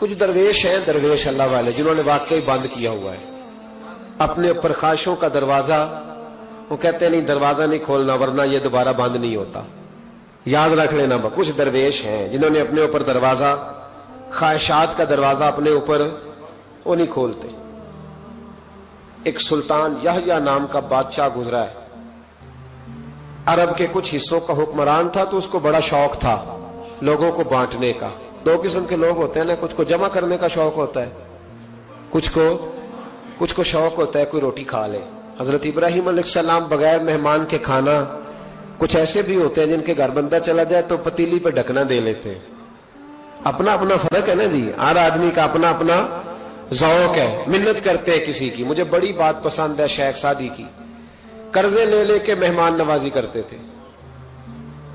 کچھ درویش ہیں، درویش اللہ والے، جنہوں نے واقعی بند کیا ہوا ہے اپنے اوپر خواہشوں کا دروازہ. وہ کہتے ہیں نہیں دروازہ نہیں کھولنا ورنہ یہ دوبارہ بند نہیں ہوتا. یاد رکھ لینا، کچھ درویش ہیں جنہوں نے اپنے اوپر دروازہ، خواہشات کا دروازہ اپنے اوپر وہ نہیں کھولتے. ایک سلطان یحییٰ نام کا بادشاہ گزرا ہے. عرب کے کچھ حصوں کا حکمران تھا تو اس کو بڑا شوق تھا لوگوں کو بانٹنے کا. دو قسم کے لوگ ہوتے ہیں نا، کچھ کو جمع کرنے کا شوق ہوتا ہے، کچھ کو شوق ہوتا ہے کوئی روٹی کھا لے. حضرت ابراہیم علیہ السلام بغیر مہمان کے کھانا، کچھ ایسے بھی ہوتے ہیں جن کے گھر بندہ چلا جائے تو پتیلی پہ ڈھکنا دے لیتے ہیں. اپنا اپنا فرق ہے نا جی، ہر آدمی کا اپنا اپنا ذوق ہے. منت کرتے ہیں کسی کی. مجھے بڑی بات پسند ہے شیخ سعدی کی، قرضے لے لے کے مہمان نوازی کرتے تھے.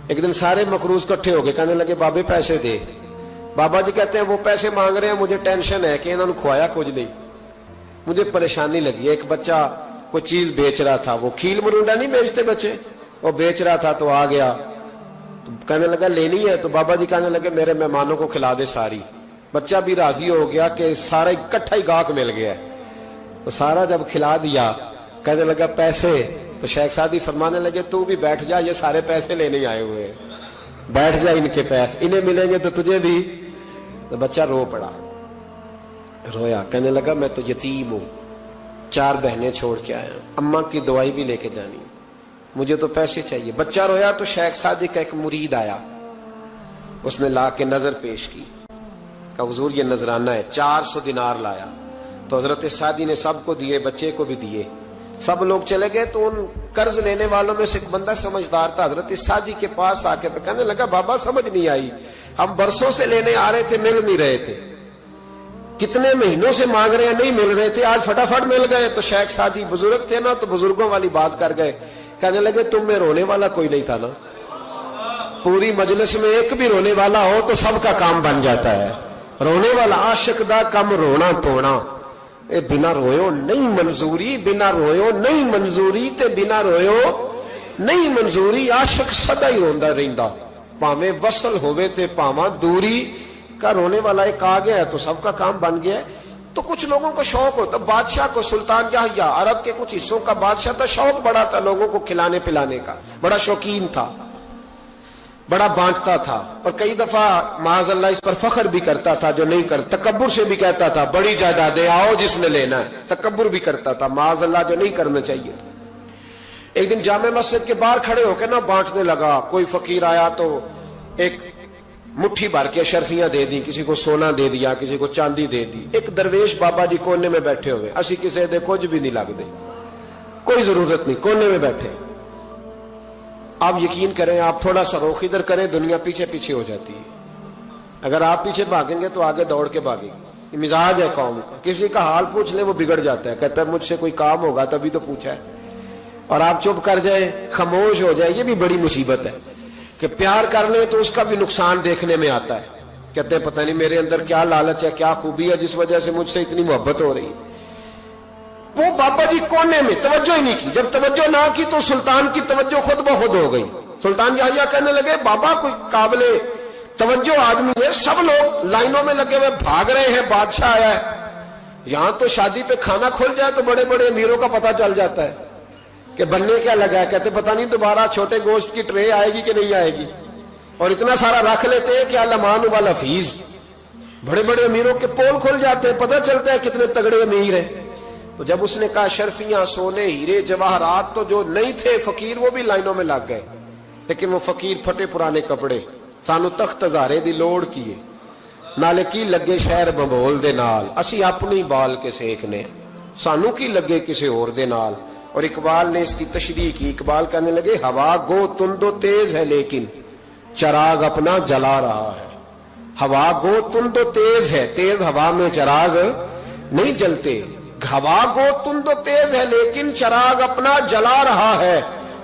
ایک دن سارے مقروض اکٹھے ہو گئے، کہنے لگے بابے پیسے دے. بابا جی کہتے ہیں وہ پیسے مانگ رہے ہیں، مجھے ٹینشن ہے کہ انہوں نے کھوایا کچھ نہیں، مجھے پریشانی لگی. ایک بچہ کوئی چیز بیچ رہا تھا، وہ کھیل مرونڈا نہیں بیچتے بچے، وہ بیچ رہا تھا تو آ گیا تو کہنے لگا لینی ہے، تو بابا جی کہنے لگے میرے مہمانوں کو کھلا دے ساری. بچہ بھی راضی ہو گیا کہ سارا اکٹھا ہی گاہک مل گیا ہے، تو سارا جب کھلا دیا کہنے لگا پیسے. تو شیخ سعدی فرمانے لگے تو بھی بیٹھ جا، یہ سارے پیسے لینے آئے ہوئے ہیں، بیٹھ جا، ان کے پیسے انہیں ملیں گے تو تجھے بھی. تو بچہ رو پڑا، رویا، کہنے لگا میں تو یتیم ہوں، 4 بہنیں چھوڑ کے آیا، اماں کی دوائی بھی لے کے جانی، مجھے تو پیسے چاہیے. بچہ رویا تو شیخ سعدی کا ایک مرید آیا، اس نے لا کے نظر پیش کی، کہا حضور یہ نذرانہ ہے. 400 دینار لایا تو حضرت سعدی نے سب کو دیے، بچے کو بھی دیے. سب لوگ چلے گئے تو ان قرض لینے والوں میں سے ایک بندہ سمجھدار تھا، حضرت سعدی کے پاس آ کے کہنے لگا بابا سمجھ نہیں آئی، ہم برسوں سے لینے آ رہے تھے مل نہیں رہے تھے، کتنے مہینوں سے مانگ رہے ہیں نہیں مل رہے تھے، آج فٹافٹ مل گئے. تو شیخ سعدی بزرگ تھے نا، تو بزرگوں والی بات کر گئے، کہنے لگے تم میں رونے والا کوئی نہیں تھا نا، پوری مجلس میں ایک بھی رونے والا ہو تو سب کا کام بن جاتا ہے. رونے والا عاشق دا کم رونا توڑا، اے بنا رویو نہیں منظوری، بنا رویو نہیں منظوری تے بنا رویو نہیں منظوری. عاشق سدا ہی روندا رہندا، پاویں وصل ہوئے تے پاواں دوری کا. رونے والا ایک آ گیا ہے تو سب کا کام بن گیا ہے. تو کچھ لوگوں کو شوق ہوتا، بادشاہ کو سلطان یحییٰ عرب کے کچھ حصوں کا بادشاہ تھا، شوق بڑا تھا لوگوں کو کھلانے پلانے کا، بڑا شوقین تھا، بڑا بانٹتا تھا. اور کئی دفعہ معاذ اللہ اس پر فخر بھی کرتا تھا جو نہیں کر، تکبر سے بھی کہتا تھا بڑی جائیدادیں آؤ جس نے لینا ہے، تکبر بھی کرتا تھا معاذ اللہ جو نہیں کرنا چاہیے تھا. ایک دن جامع مسجد کے باہر کھڑے ہو کے نا بانٹنے لگا. کوئی فقیر آیا تو ایک مٹھی بھر کے اشرفیاں دے دی، کسی کو سونا دے دیا، کسی کو چاندی دے دی. ایک درویش بابا جی کونے میں بیٹھے ہوئے، اسی کسی دے کچھ بھی نہیں لگ دے، کوئی ضرورت نہیں، کونے میں بیٹھے. آپ یقین کریں، آپ تھوڑا سا رخ ادھر کریں دنیا پیچھے پیچھے ہو جاتی ہے. اگر آپ پیچھے بھاگیں گے تو آگے دوڑ کے بھاگیں گے. یہ مزاج ہے قوم کا، کسی کا حال پوچھ لیں وہ بگڑ جاتا ہے، کہتا ہے مجھ سے کوئی کام ہوگا تبھی تو پوچھا ہے. اور آپ چپ کر جائیں، خاموش ہو جائیں، یہ بھی بڑی مصیبت ہے. کہ پیار کر لیں تو اس کا بھی نقصان دیکھنے میں آتا ہے، کہتے ہیں پتہ نہیں میرے اندر کیا لالچ ہے، کیا خوبی ہے جس وجہ سے مجھ سے اتنی محبت ہو رہی ہے. وہ بابا جی کونے میں توجہ ہی نہیں کی. جب توجہ نہ کی تو سلطان کی توجہ خود بخود ہو گئی. سلطان یحییٰ کہنے لگے بابا کوئی قابل توجہ آدمی ہے، سب لوگ لائنوں میں لگے ہوئے بھاگ رہے ہیں، بادشاہ آیا ہے. یہاں تو شادی پہ کھانا کھل جائے تو بڑے بڑے امیروں کا پتہ چل جاتا ہے کہ بننے کیا لگا ہے. کہتے پتہ نہیں دوبارہ چھوٹے گوشت کی ٹرے آئے گی کہ نہیں آئے گی. اور اتنا سارا رکھ لیتے ہیں کہ الامان والحفیظ، بڑے بڑے امیروں کے پول کھل جاتے ہیں، پتہ چلتا ہے کتنے تگڑے امیر ہیں. تو جب اس نے کہا شرفیاں، سونے، ہیرے، جواہرات، تو جو نہیں تھے فقیر وہ بھی لائنوں میں لگ گئے. لیکن وہ فقیر پھٹے پرانے کپڑے، سانو تخت ہزارے دی لوڑ کیے، نالے کی لگے شہر بمبول دے نال، اسی اپنی بال کے سیکھنے، سانو کی لگے کسی اور دے نال. اور اقبال نے اس کی تشریح کی. اقبال کہنے لگے ہوا گو تند و تیز ہے لیکن چراغ اپنا جلا رہا ہے. ہوا گو تند و تیز ہے، تیز ہوا میں چراغ نہیں جلتے. ہوا گو تند و تیز ہے لیکن چراغ اپنا جلا رہا ہے.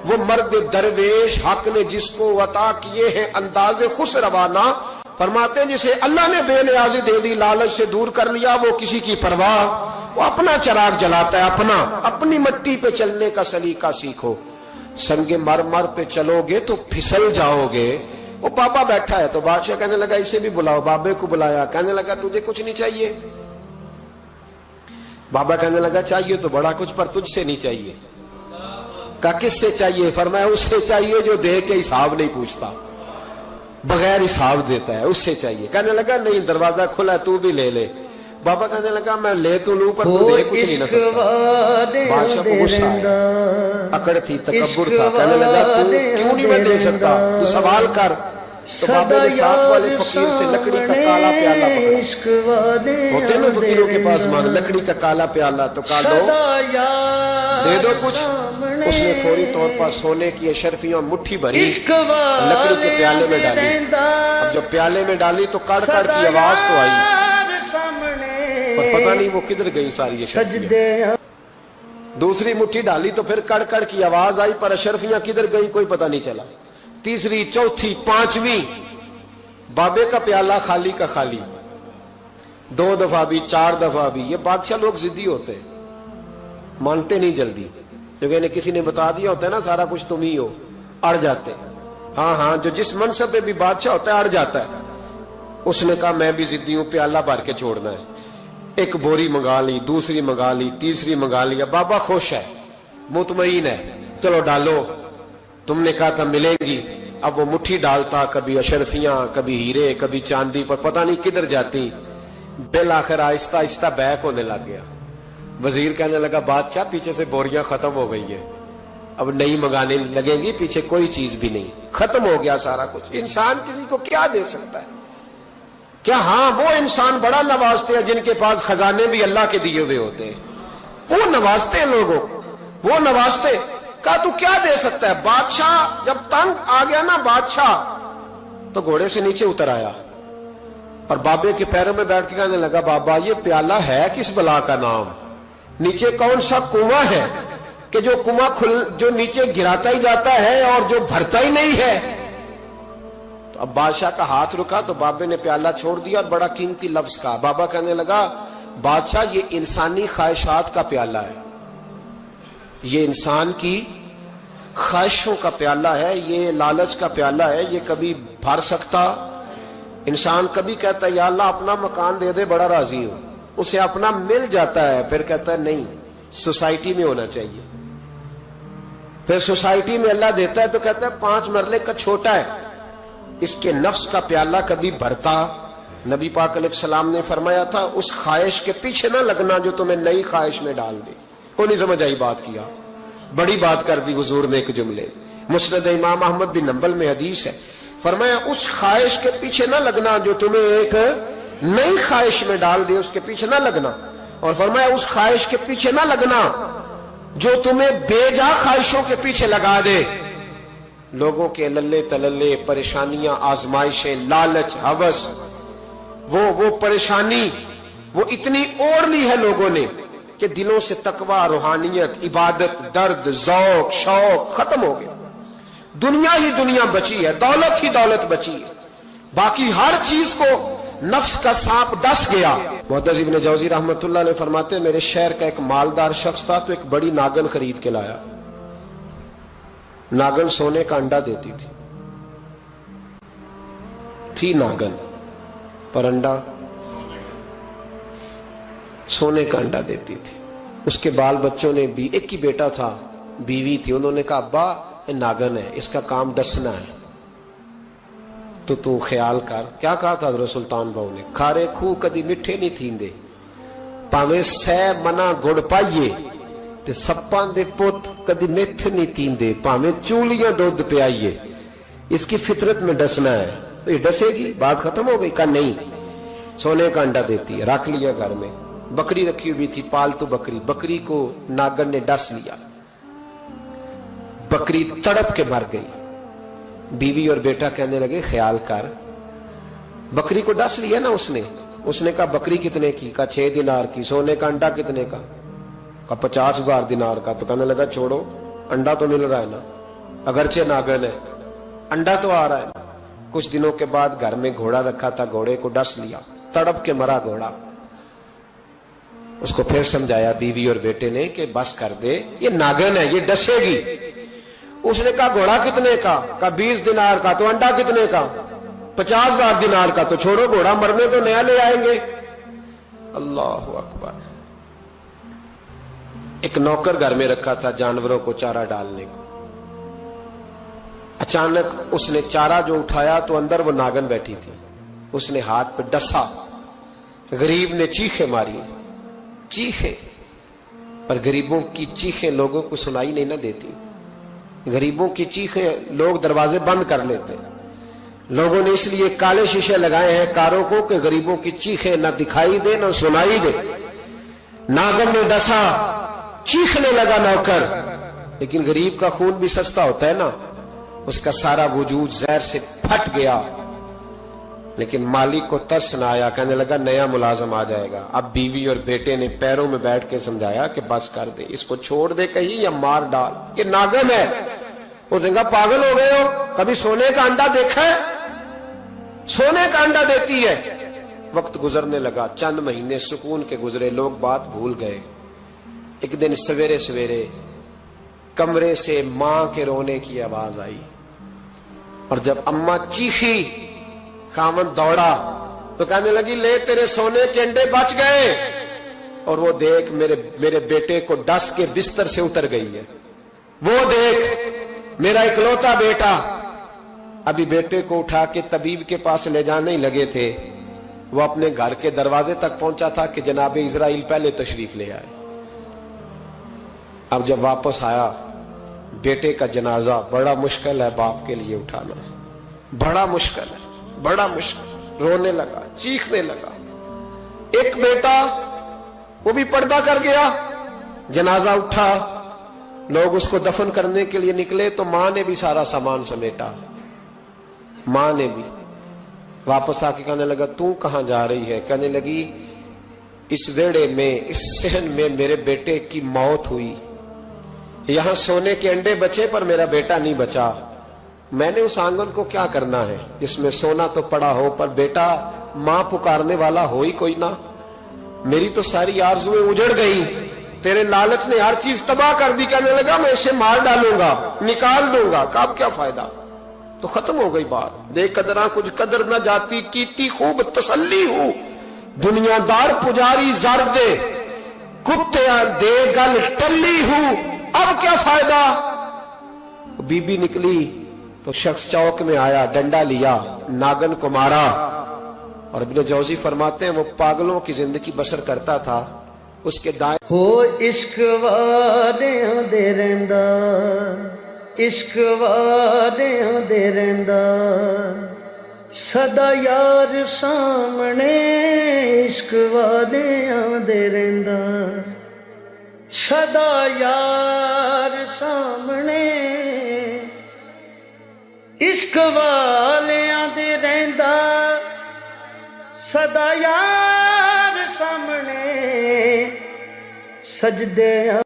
وہ مرد درویش حق نے جس کو عطا کیے ہیں انداز خوش روانہ، فرماتے ہیں جسے اللہ نے بے نیازی دے دی، لالچ سے دور کر لیا، وہ کسی کی پرواہ، وہ اپنا چراغ جلاتا ہے. اپنی مٹی پہ چلنے کا سلیقہ سیکھو. سنگ مرمر پہ چلو گے تو پھسل جاؤ گے، वो बाबा बैठा है। तो बादशाह कहने लगा इसे भी बुलाओ। बाबे को बुलाया, कहने लगा तुझे कुछ नहीं चाहिए? बाबा कहने लगा चाहिए तो बड़ा कुछ, पर तुझसे नहीं चाहिए। कहा किससे चाहिए? फरमाया उससे चाहिए जो दे के हिसाब नहीं पूछता, बगैर हिसाब देता है, उससे चाहिए। कहने लगा नहीं, दरवाजा खुला, तू भी ले ले। बाबा कहने लगा मैं ले तो लूं, पर तू दे कुछ नहीं ना सकता। बादशाह को गुस्सा आया, अकड़ थी, तकब्बुर था। कहने लगा तू क्यों नहीं मैं दे सकता, तू सवाल कर। तो बाबे ने साथ वाले फकीर से लकड़ी का काला प्याला पकड़ा। होते ना फकीरों के पास मान लकड़ी का काला प्याला, तो कहा लो दे दो कुछ। उसने फौरी तौर पर सोने की अशरफियां मुट्ठी भरी, लकड़ी के प्याले में डाली। अब जब प्याले में डाली तो कड़ कड़ की आवाज तो आई, पर पता नहीं वो किधर गई सारी अशरफियां। दूसरी मुट्ठी डाली तो फिर कड़ कड़ की आवाज आई, पर अशरफियां किधर गई कोई पता नहीं चला। तीसरी, चौथी, पांचवी, बाबे का प्याला खाली का खाली। 2 दफा भी, 4 दफा भी। ये बादशाह लोग जिद्दी होते हैं, मानते नहीं जल्दी, क्योंकि इन्हें किसी ने बता दिया होता है ना सारा कुछ तुम ही हो, अड़ जाते हैं। हाँ हाँ, जो जिस मनसब पे भी बादशाह होता है अड़ जाता है। उसने कहा मैं भी जिद्दी हूं, प्याला भर के छोड़ना है। एक बोरी मंगा ली, दूसरी मंगा ली, तीसरी मंगा लिया। बाबा खुश है, मुतमईन है, चलो डालो, तुमने कहा था मिलेगी। अब वो मुट्ठी डालता, कभी अशरफियां, कभी हीरे, कभी चांदी, पर पता नहीं किधर जाती। बिल आखिर आहिस्ता आहिस्ता बैक होने लग गया। वजीर कहने लगा बादशाह पीछे से बोरियां खत्म हो गई है, अब नई मंगाने लगेंगी, पीछे कोई चीज भी नहीं, खत्म हो गया सारा कुछ। इंसान किसी को क्या दे सकता है? क्या हाँ वो इंसान बड़ा नवाजते हैं जिनके पास खजाने भी अल्लाह के दिए हुए होते हैं, वो नवाजते हैं लोगों, वो नवाजते। कहा तू क्या दे सकता है? बादशाह जब तंग आ गया ना बादशाह, तो घोड़े से नीचे उतर आया और बाबे के पैरों में बैठ के कहने लगा बाबा ये प्याला है किस बला का नाम? नीचे कौन सा कुआं है कि जो कुआं जो नीचे गिराता ही जाता है और जो भरता ही नहीं है? तो अब बादशाह का हाथ रुका तो बाबे ने प्याला छोड़ दिया और बड़ा कीमती लफ्ज कहा। बाबा कहने लगा बादशाह ये इंसानी ख्वाहिशात का प्याला है, ये इंसान की ख्वाहिशों का प्याला है, ये लालच का प्याला है, ये कभी भर सकता। इंसान कभी कहता है या अल्लाह अपना मकान दे दे, बड़ा राजी हूं, उसे अपना मिल जाता है, फिर कहता है नहीं सोसाइटी में होना चाहिए। फिर सोसाइटी में अल्लाह देता है तो कहता है 5 मरले का छोटा है, इसके नफ्स का प्याला कभी भरता। नबी पाक अलैहिस्सलाम ने फरमाया था उस ख्वाहिश के पीछे ना लगना जो तुम्हें नई ख्वाहिश में डाल दे। कोई नहीं समझ आई बात किया, बड़ी बात कर दी हुजूर ने एक जुमले। मुस्नद इमाम अहमद बिन हंबल में हदीस है, फरमाया उस ख्वाहिश के पीछे ना लगना जो तुम्हें एक नई ख्वाहिश में डाल दे, उसके पीछे ना लगना। और फरमाया उस ख्वाहिश के पीछे ना लगना जो तुम्हें बेजा ख्वाहिशों के पीछे लगा दे। लोगों के लल्ले तलल्ले, परेशानियां, आजमाइशें, लालच, हवस, वो परेशानी वो इतनी ओढ़ ली है लोगों ने कि दिलों से तकवा, रूहानियत, इबादत, दर्द, जौक, शौक खत्म हो गया। दुनिया ही दुनिया बची है, दौलत ही दौलत बची है, बाकी हर चीज को नफ्स का सांप डस गया। मुअत्तज़ इब्न जौज़ी रहमतुल्लाह अलैह फरमाते मेरे शहर का एक मालदार शख्स था तो एक बड़ी नागन खरीद के लाया। नागन सोने का अंडा देती थी नागन, पर अंडा सोने का अंडा देती थी। उसके बाल बच्चों ने भी, एक ही बेटा था, बीवी थी, उन्होंने कहा अब्बा ये नागन है, इसका काम दसना है, तो तू ख्याल कर। क्या कहा था हज़रत सुल्तान बाहू ने? खारे खूह कदी मिठे नहीं थींदे, भावे सै मना गुड़ पाइए, ते सप्पां दे पुत कदी मिठ नहीं थींदे, भावे चूलियां दुध पियाइए, इसकी फितरत में डसना है। तो ये डसेगी, बात खत्म हो गई। का नहीं, सोने का अंडा देती है। रख लिया घर में, बकरी रखी हुई थी, पालतू बकरी, बकरी को नागन ने डस लिया, बकरी तड़प के मर गई। बीवी और बेटा कहने लगे ख्याल कर, बकरी को डस लिया ना उसने कहा बकरी कितने की? का 6 दिनार की। सोने का अंडा कितने का? का 50,000 दिनार का। तो कहने लगा छोड़ो, अंडा तो मिल रहा है ना, अगरचे नागन है, अंडा तो आ रहा है। कुछ दिनों के बाद घर में घोड़ा रखा था, घोड़े को डस लिया, तड़प के मरा घोड़ा। उसको फिर समझाया बीवी और बेटे ने कि बस कर दे, ये नागन है, ये डसेगी। उसने कहा घोड़ा कितने का 20 दिनार का। तो अंडा कितने का 50,000 दिनार का। तो छोड़ो घोड़ा, मरने तो नया ले आएंगे। अल्लाह अकबर। एक नौकर घर में रखा था जानवरों को चारा डालने को। अचानक उसने चारा जो उठाया तो अंदर वो नागन बैठी थी। उसने हाथ पे डसा, गरीब ने चीखें मारी, चीखें, पर गरीबों की चीखें लोगों को सुनाई नहीं ना देती। गरीबों की चीखें लोग दरवाजे बंद कर लेते हैं। लोगों ने इसलिए काले शीशे लगाए हैं कारों को कि गरीबों की चीखें ना दिखाई दे ना सुनाई दे। नागन ने डसा, चीखने लगा नौकर, लेकिन गरीब का खून भी सस्ता होता है ना। उसका सारा वजूद जहर से फट गया। लेकिन मालिक को तरस ना आया, कहने लगा नया मुलाजम आ जाएगा। अब बीवी और बेटे ने पैरों में बैठ के समझाया कि बस कर दे, इसको छोड़ दे कहीं या मार डाल, ये नागन है। उसने कहा पागल हो गए हो, कभी सोने का अंडा देखा है? सोने का अंडा देती है। वक्त गुजरने लगा, चंद महीने सुकून के गुजरे, लोग बात भूल गए। एक दिन सवेरे सवेरे कमरे से मां के रोने की आवाज आई, और जब अम्मा चीखी, खामन दौड़ा तो कहने लगी ले तेरे सोने के अंडे बच गए। और वो देख मेरे बेटे को डस के बिस्तर से उतर गई है। वो देख मेरा इकलौता बेटा। अभी बेटे को उठा के तबीब के पास ले जाने ही लगे थे, वो अपने घर के दरवाजे तक पहुंचा था कि जनाब इजराइल पहले तशरीफ ले आए। अब जब वापस आया, बेटे का जनाजा बड़ा मुश्किल है बाप के लिए उठाना, बड़ा मुश्किल है, बड़ा मुश्किल। रोने लगा, चीखने लगा। एक बेटा वो भी पर्दा कर गया। जनाजा उठा, लोग उसको दफन करने के लिए निकले तो मां ने भी सारा सामान समेटा। मां ने भी वापस आके कहने लगा तू कहां जा रही है? कहने लगी इस वेड़े में, इस सहन में मेरे बेटे की मौत हुई। यहां सोने के अंडे बचे पर मेरा बेटा नहीं बचा। मैंने उस आंगन को क्या करना है जिसमें सोना तो पड़ा हो पर बेटा मां पुकारने वाला हो ही कोई ना। मेरी तो सारी आरज़ुएं उजड़ गई, तेरे लालच ने हर चीज तबाह कर दी। कहने लगा मैं इसे मार डालूंगा, निकाल दूंगा। कब क्या फायदा, तो खत्म हो गई बात। दे कदरा कुछ कदर न जाती, कीती खूब तसल्ली हूं, दुनियादार पुजारी जर दे, कुत्ते दे गल टल्ली हूं, अब क्या फायदा। बीबी निकली तो शख्स चौक में आया, डंडा लिया, नागन को मारा। और इब्न जौजी फरमाते हैं वो पागलों की जिंदगी बसर करता था। उसके दाएं हो इश्क वारियां दे रहिंदा, इश्क वारियां दे रहिंदा, सदा यार सामने इश्क वारियां दे रहिंदा, सदा यार सामने इश्क वालियां दे रहिंदा, सदा यार सामने सजदे